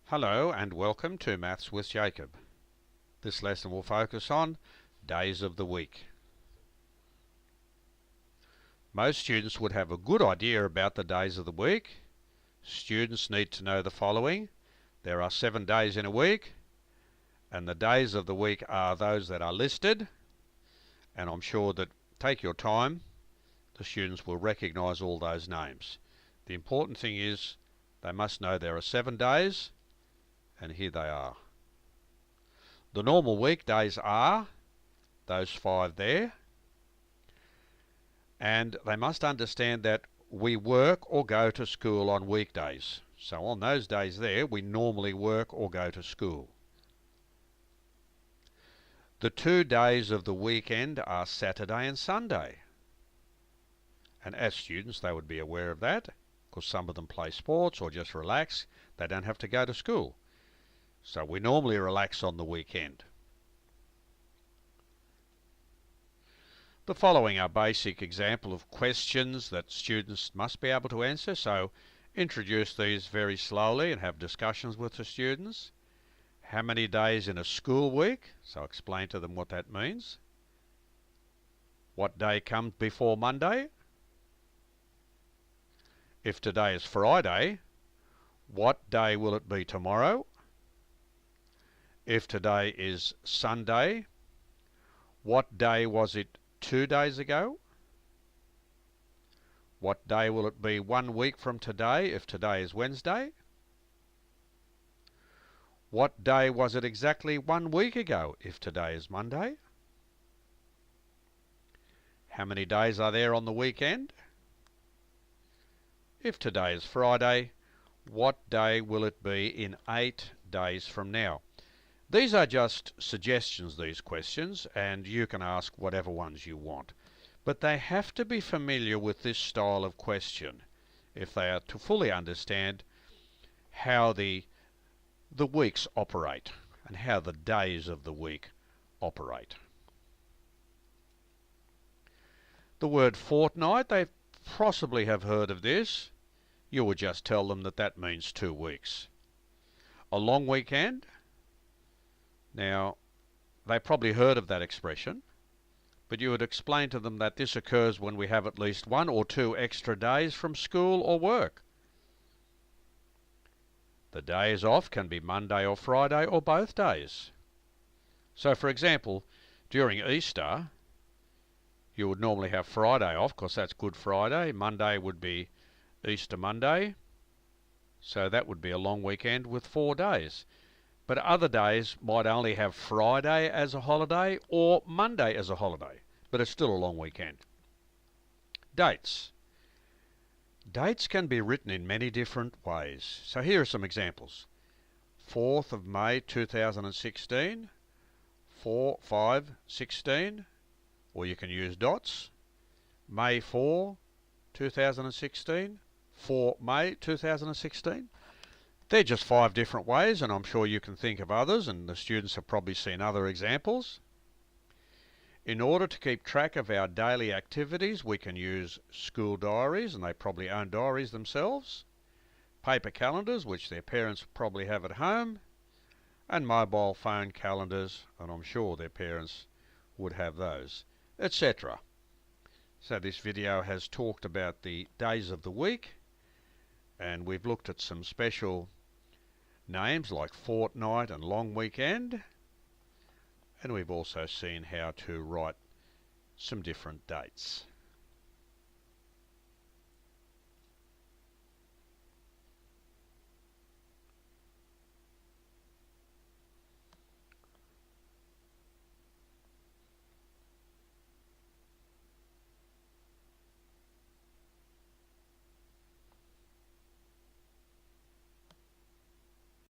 Hello and welcome to Maths with Jacob. This lesson will focus on days of the week. Most students would have a good idea about the days of the week. Students need to know the following. There are 7 days in a week, and the days of the week are those that are listed, and I'm sure that take your time, the students will recognise all those names. The important thing is they must know there are 7 days, and here they are. The normal weekdays are those 5 there, and they must understand that we work or go to school on weekdays. So on those days there, we normally work or go to school. The 2 days of the weekend are Saturday and Sunday. And as students, they would be aware of that, because some of them play sports or just relax. They don't have to go to school. So we normally relax on the weekend. The following are basic example of questions that students must be able to answer, so introduce these very slowly and have discussions with the students. How many days in a school week? So explain to them what that means. What day comes before Monday? If today is Friday, what day will it be tomorrow? If today is Sunday, what day was it 2 days ago? What day will it be 1 week from today if today is Wednesday? What day was it exactly 1 week ago if today is Monday? How many days are there on the weekend? If today is Friday, what day will it be in 8 days from now? These are just suggestions, these questions, and you can ask whatever ones you want. But they have to be familiar with this style of question if they are to fully understand how the weeks operate and how the days of the week operate. The word fortnight, they possibly have heard of this. You would just tell them that that means 2 weeks. A long weekend? Now, they probably heard of that expression, but you would explain to them that this occurs when we have at least 1 or 2 extra days from school or work. The days off can be Monday or Friday or both days. So, for example, during Easter, you would normally have Friday off because that's Good Friday. Monday would be Easter Monday. So that would be a long weekend with 4 days. But other days might only have Friday as a holiday or Monday as a holiday, but it's still a long weekend. Dates. Dates can be written in many different ways. So here are some examples. 4th of May 2016, 4/5/16, or you can use dots. May 4, 2016, 4 May 2016. They're just 5 different ways, and I'm sure you can think of others, and the students have probably seen other examples. In order to keep track of our daily activities, we can use school diaries, and they probably own diaries themselves, paper calendars, which their parents probably have at home, and mobile phone calendars, and I'm sure their parents would have those, etc. So this video has talked about the days of the week, and we've looked at some special names like fortnight and long weekend, and we've also seen how to write some different dates.